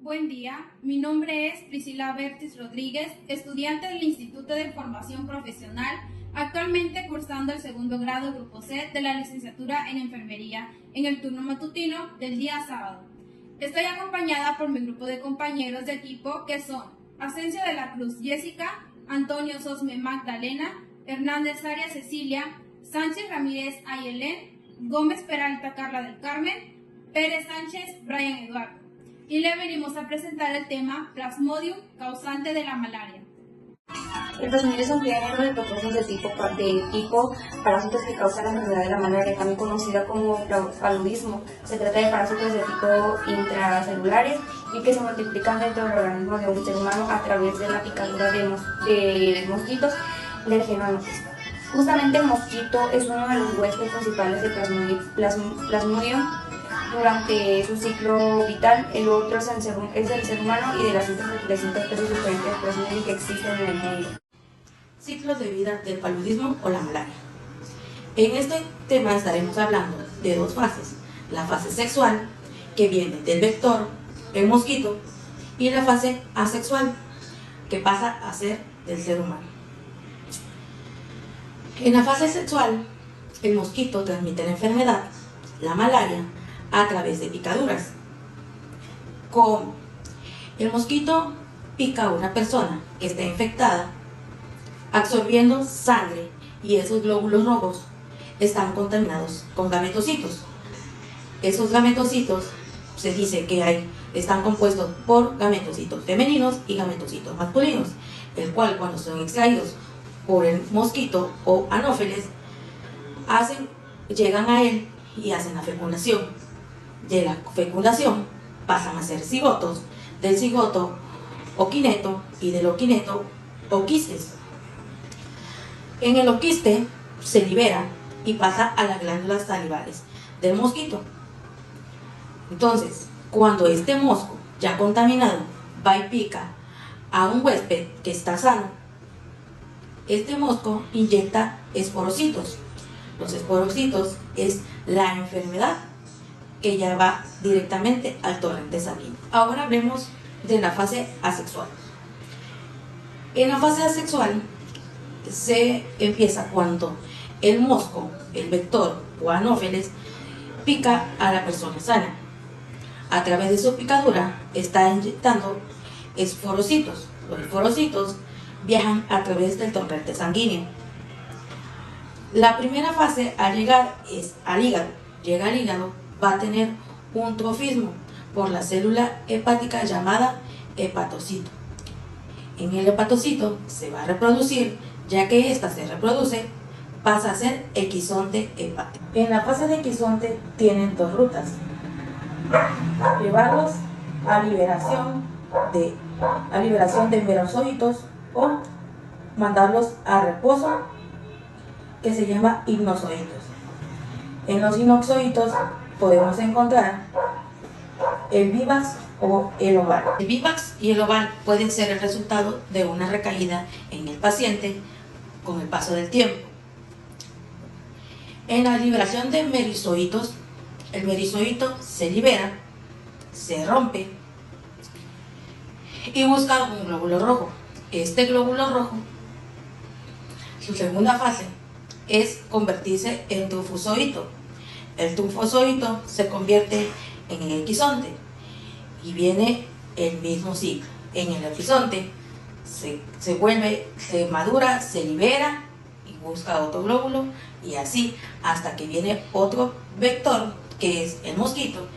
Buen día, mi nombre es Priscila Bertis Rodríguez, estudiante del Instituto de Formación Profesional, actualmente cursando el segundo grado Grupo C de la licenciatura en Enfermería en el turno matutino del día sábado. Estoy acompañada por mi grupo de compañeros de equipo que son Asensio de la Cruz Jessica, Antonio Sosme Magdalena, Hernández Arias Cecilia, Sánchez Ramírez Ayelén, Gómez Peralta Carla del Carmen, Pérez Sánchez Brian Eduardo. Y le venimos a presentar el tema Plasmodium, causante de la malaria. El plasmodium es un género de protozoos de tipo parásitos que causan la enfermedad de la malaria, también conocida como paludismo. Se trata de parásitos de tipo intracelulares y que se multiplican dentro del organismo de un ser humano a través de la picadura de mosquitos del genoma. Justamente el mosquito es uno de los huéspedes principales de Plasmodium durante su ciclo vital. El otro es el ser humano y de las 300 especies diferentes de Plasmodium que existen en el mundo. Ciclos de vida del paludismo o la malaria. En este tema estaremos hablando de dos fases: la fase sexual, que viene del vector, el mosquito, y la fase asexual, que pasa a ser del ser humano. En la fase sexual, el mosquito transmite la enfermedad, la malaria, a través de picaduras. Como el mosquito pica a una persona que está infectada, absorbiendo sangre, y esos glóbulos rojos están contaminados con gametocitos. Esos gametocitos se dice que están compuestos por gametocitos femeninos y gametocitos masculinos, el cual cuando son extraídos por el mosquito o anófeles llegan a él y hacen la fecundación. De la fecundación pasan a ser cigotos, del cigoto oquineto y del oquineto oquistes. En el oquiste se libera y pasa a las glándulas salivales del mosquito. Entonces, cuando este mosco ya contaminado va y pica a un huésped que está sano, este mosco inyecta esporocitos. Los esporocitos es la enfermedad que ya va directamente al torrente sanguíneo. Ahora hablemos de la fase asexual. En la fase asexual se empieza cuando el mosco, el vector o anófeles pica a la persona sana. A través de su picadura está inyectando esporocitos. Los esporocitos viajan a través del torrente sanguíneo. La primera fase al llegar es al hígado. Llega al hígado, va a tener un trofismo por la célula hepática llamada hepatocito. En el hepatocito se va a reproducir, ya que ésta se reproduce, pasa a ser equisonte hepático. En la fase de equisonte tienen dos rutas: llevarlos a liberación de merozoitos o mandarlos a reposo, que se llama inozoitos. En los inozoitos podemos encontrar el vivax o el oval. El vivax y el oval pueden ser el resultado de una recaída en el paciente con el paso del tiempo. En la liberación de merizoitos, el merizoito se libera, se rompe y busca un glóbulo rojo. Este glóbulo rojo, su segunda fase es convertirse en trufozoito. El trufozoito se convierte en el equisonte y viene el mismo ciclo. En el equisonte se madura, se libera y busca otro glóbulo, y así hasta que viene otro vector, que es el mosquito,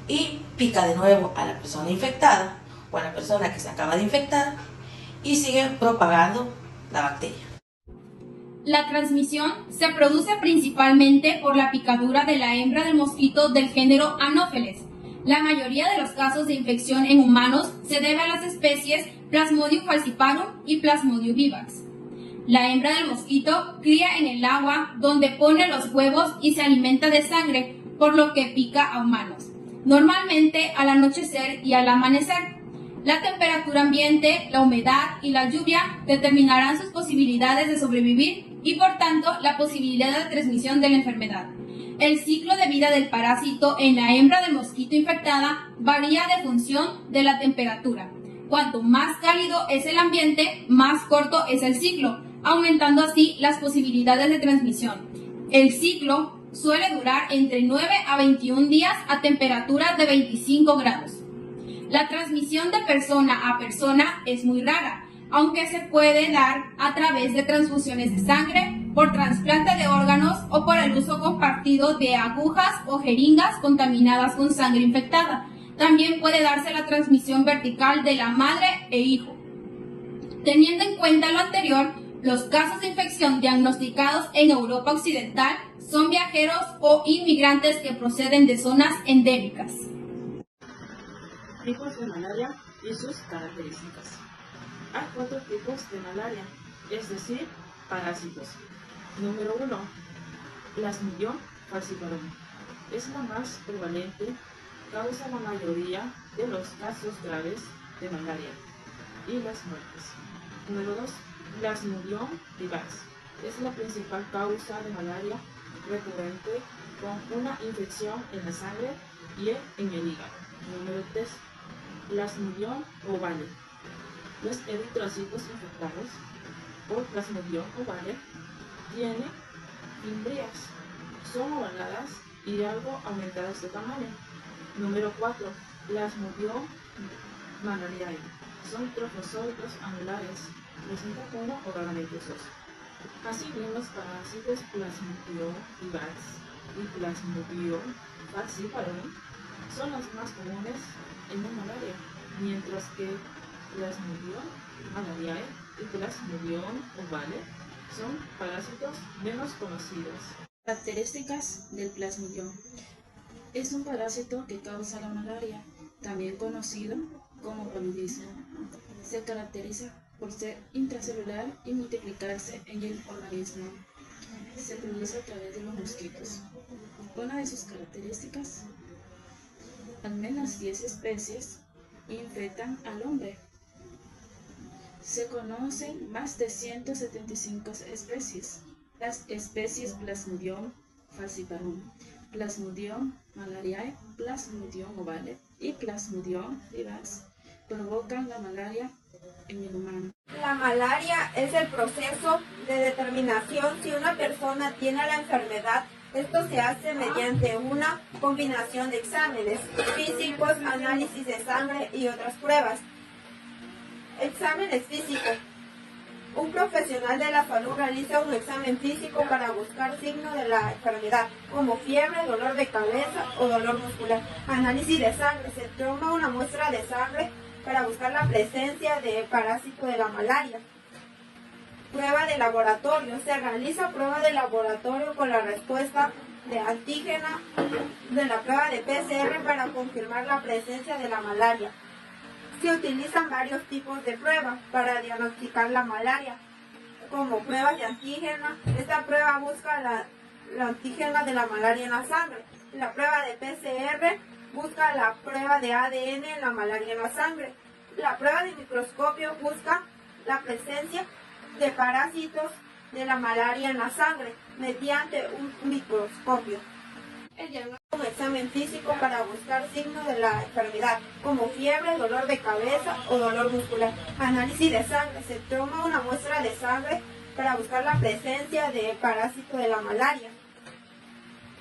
y pica de nuevo a la persona infectada o a la persona que se acaba de infectar y sigue propagando la bacteria. La transmisión se produce principalmente por la picadura de la hembra del mosquito del género Anopheles. La mayoría de los casos de infección en humanos se debe a las especies Plasmodium falciparum y Plasmodium vivax. La hembra del mosquito cría en el agua donde pone los huevos y se alimenta de sangre, por lo que pica a humanos, normalmente al anochecer y al amanecer. La temperatura ambiente, la humedad y la lluvia determinarán sus posibilidades de sobrevivir y, por tanto, la posibilidad de transmisión de la enfermedad. El ciclo de vida del parásito en la hembra del mosquito infectada varía de función de la temperatura. Cuanto más cálido es el ambiente, más corto es el ciclo, aumentando así las posibilidades de transmisión. El ciclo suele durar entre 9 a 21 días a temperaturas de 25 grados. La transmisión de persona a persona es muy rara, aunque se puede dar a través de transfusiones de sangre, por trasplante de órganos o por el uso compartido de agujas o jeringas contaminadas con sangre infectada. También puede darse la transmisión vertical de la madre e hijo. Teniendo en cuenta lo anterior, los casos de infección diagnosticados en Europa Occidental son viajeros o inmigrantes que proceden de zonas endémicas. Tipos de malaria y sus características. Hay 4 tipos de malaria, es decir, parásitos. Número 1. Plasmodium falciparum. Es la más prevalente, causa la mayoría de los casos graves de malaria y las muertes. Número 2. Plasmodium vivax. Es la principal causa de malaria recurrente con una infección en la sangre y en el hígado. Número 3. Plasmodium ovale. Los eritrocitos infectados por Plasmodium ovale tienen fimbrias, son ovaladas y algo aumentadas de tamaño. Número 4. Plasmodium malariae. Son trofozoitos angulares, presentan uno o raramente dos. Asimismo, los parásitos Plasmodium vivax y Plasmodium falciparum son los más comunes en la malaria, mientras que Plasmodium malariae y Plasmodium ovale son parásitos menos conocidos. Características del Plasmodium. Es un parásito que causa la malaria, también conocido como paludismo. Se caracteriza por ser intracelular y multiplicarse en el organismo. Se produce a través de los mosquitos. Una de sus características, al menos 10 especies infectan al hombre. Se conocen más de 175 especies. Las especies Plasmodium falciparum, Plasmodium malariae, Plasmodium ovale y Plasmodium vivax provocan la malaria en el humano. La malaria es el proceso de determinación si una persona tiene la enfermedad. Esto se hace mediante una combinación de exámenes físicos, análisis de sangre y otras pruebas. Exámenes físicos. Un profesional de la salud realiza un examen físico para buscar signos de la enfermedad, como fiebre, dolor de cabeza o dolor muscular. Análisis de sangre. Se toma una muestra de sangre para buscar la presencia de parásito de la malaria. Prueba de laboratorio. Se realiza prueba de laboratorio con la respuesta de antígena de la prueba de PCR para confirmar la presencia de la malaria. Se utilizan varios tipos de pruebas para diagnosticar la malaria, como pruebas de antígena. Esta prueba busca la antígena de la malaria en la sangre. La prueba de PCR busca la prueba de ADN en la malaria en la sangre. La prueba de microscopio busca la presencia de parásitos de la malaria en la sangre mediante un microscopio. El diagnóstico es un examen físico para buscar signos de la enfermedad, como fiebre, dolor de cabeza o dolor muscular. Análisis de sangre. Se toma una muestra de sangre para buscar la presencia de parásito de la malaria.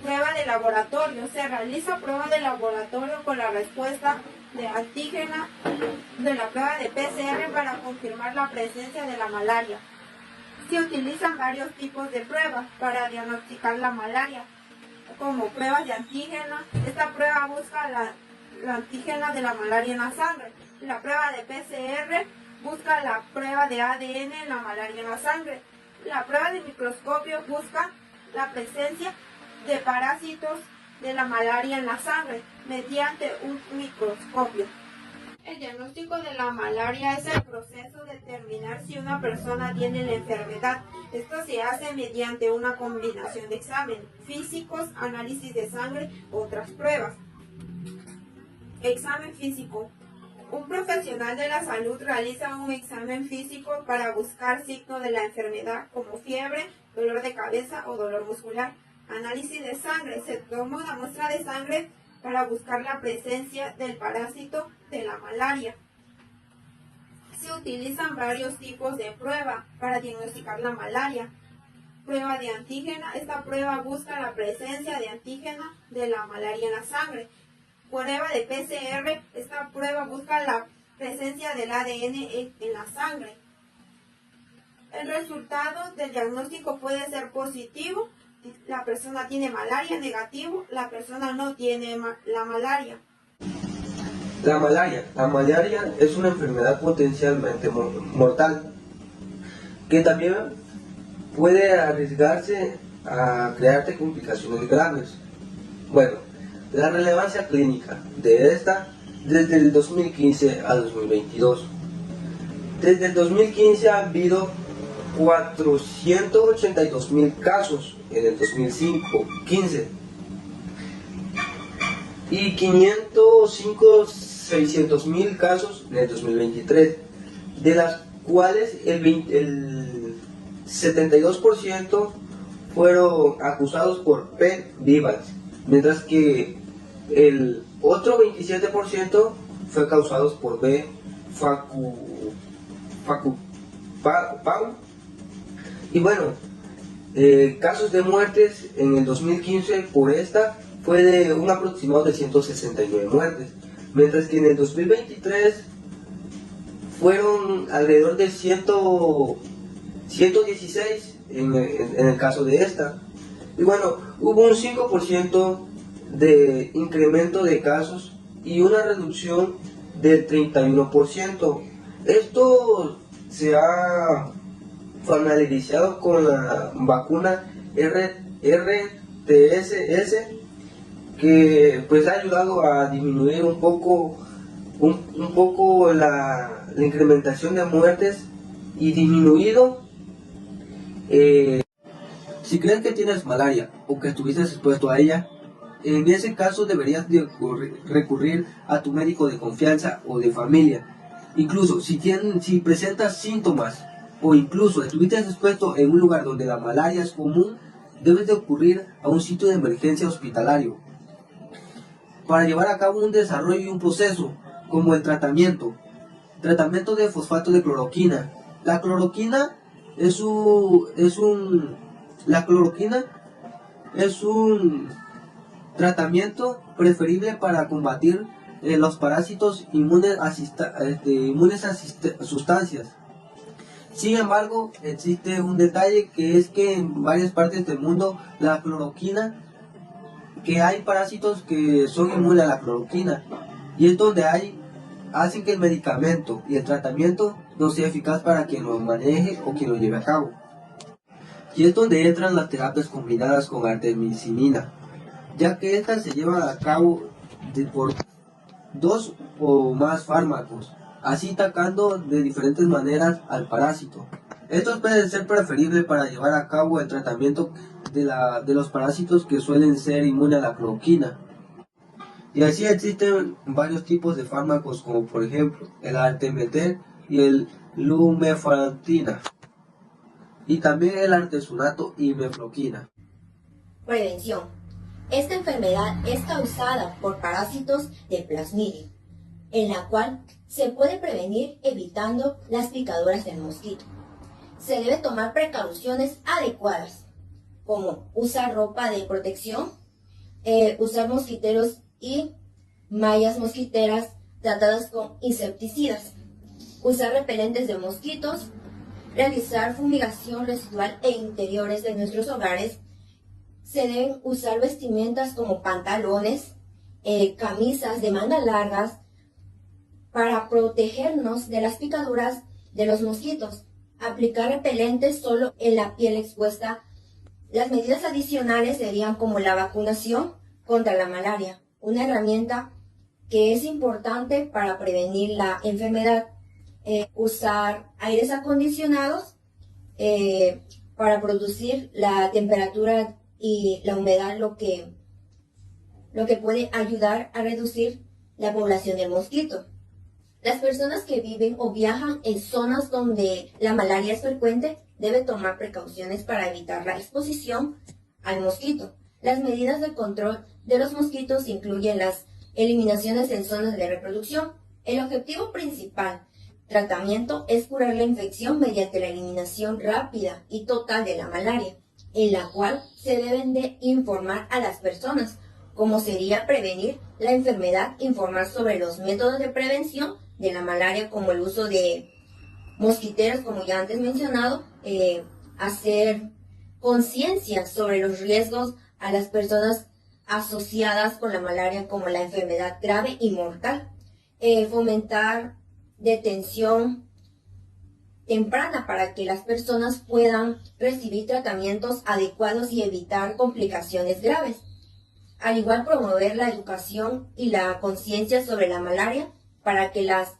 Prueba de laboratorio. Se realiza prueba de laboratorio con la respuesta de antígena de la prueba de PCR para confirmar la presencia de la malaria. Se utilizan varios tipos de pruebas para diagnosticar la malaria, como pruebas de antígena. Esta prueba busca la antígena de la malaria en la sangre. La prueba de PCR busca la prueba de ADN en la malaria en la sangre. La prueba de microscopio busca la presencia de parásitos de la malaria en la sangre mediante un microscopio. El diagnóstico de la malaria es el proceso de determinar si una persona tiene la enfermedad. Esto se hace mediante una combinación de exámenes físicos, análisis de sangre, otras pruebas. Examen físico. Un profesional de la salud realiza un examen físico para buscar signos de la enfermedad, como fiebre, dolor de cabeza o dolor muscular. Análisis de sangre. Se toma una muestra de sangre para buscar la presencia del parásito de la malaria. Se utilizan varios tipos de prueba para diagnosticar la malaria. Prueba de antígena. Esta prueba busca la presencia de antígena de la malaria en la sangre. Prueba de PCR. Esta prueba busca la presencia del ADN en la sangre. El resultado del diagnóstico puede ser positivo. La persona tiene malaria, negativo. La persona no tiene la malaria. La malaria es una enfermedad potencialmente mortal que también puede arriesgarse a crearte complicaciones graves. Bueno, la relevancia clínica de esta desde el 2015 a 2022. Desde el 2015 ha habido 482.000 casos en el 2015 y 600.000 casos en el 2023, de las cuales el 72% fueron acusados por P. vivax, mientras que el otro 27% fue causado por B. facuparum. Y bueno, casos de muertes en el 2015 por esta fue de un aproximado de 169 muertes, mientras que en el 2023 fueron alrededor de 116 en el caso de esta. Y bueno, hubo un 5% de incremento de casos y una reducción del 31%. Esto se ha familiarizado con la vacuna RTSS, que pues ha ayudado a disminuir un poco la incrementación de muertes y disminuido. Si crees que tienes malaria o que estuviste expuesto a ella, en ese caso deberías recurrir a tu médico de confianza o de familia. Incluso si presentas síntomas o incluso estuviste expuesto en un lugar donde la malaria es común, debes de ocurrir a un sitio de emergencia hospitalario para llevar a cabo un desarrollo y un proceso como el tratamiento de fosfato de cloroquina. La cloroquina es un tratamiento preferible para combatir los parásitos inmunes a sustancias. Sin embargo, existe un detalle, que es que en varias partes del mundo la cloroquina, que hay parásitos que son inmunes a la cloroquina, y es donde hacen que el medicamento y el tratamiento no sea eficaz para quien lo maneje o quien lo lleve a cabo. Y es donde entran las terapias combinadas con artemisinin, ya que estas se llevan a cabo por 2 o más fármacos, así atacando de diferentes maneras al parásito. Esto puede ser preferible para llevar a cabo el tratamiento de los parásitos que suelen ser inmunes a la cloroquina. Y así existen varios tipos de fármacos, como por ejemplo el artemeter y el lumefantrina, y también el artesunato y mefloquina. Prevención. Esta enfermedad es causada por parásitos de Plasmodium, en la cual se puede prevenir evitando las picaduras del mosquito. Se debe tomar precauciones adecuadas, como usar ropa de protección, usar mosquiteros y mallas mosquiteras tratadas con insecticidas, usar repelentes de mosquitos, realizar fumigación residual e interiores de nuestros hogares. Se deben usar vestimentas como pantalones, camisas de mangas largas para protegernos de las picaduras de los mosquitos. Aplicar repelentes solo en la piel expuesta. Las medidas adicionales serían como la vacunación contra la malaria, una herramienta que es importante para prevenir la enfermedad. Usar aires acondicionados para producir la temperatura y la humedad, lo que puede ayudar a reducir la población del mosquito. Las personas que viven o viajan en zonas donde la malaria es frecuente deben tomar precauciones para evitar la exposición al mosquito. Las medidas de control de los mosquitos incluyen las eliminaciones en zonas de reproducción. El objetivo principal tratamiento es curar la infección mediante la eliminación rápida y total de la malaria, en la cual se deben de informar a las personas cómo sería prevenir la enfermedad, informar sobre los métodos de prevención de la malaria como el uso de mosquiteros, como ya antes mencionado, hacer conciencia sobre los riesgos a las personas asociadas con la malaria como la enfermedad grave y mortal, fomentar detención temprana para que las personas puedan recibir tratamientos adecuados y evitar complicaciones graves. Al igual promover la educación y la conciencia sobre la malaria para que las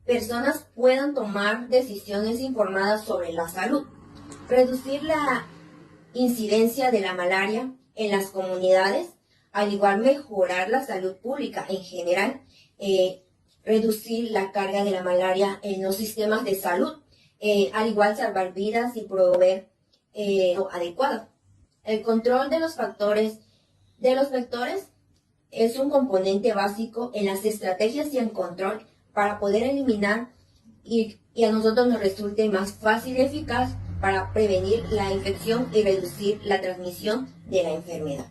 personas puedan tomar decisiones informadas sobre la salud. Reducir la incidencia de la malaria en las comunidades, al igual mejorar la salud pública en general, reducir la carga de la malaria en los sistemas de salud, al igual salvar vidas y proveer lo adecuado. El control de los vectores es un componente básico en las estrategias y en control para poder eliminar y a nosotros nos resulte más fácil y eficaz para prevenir la infección y reducir la transmisión de la enfermedad.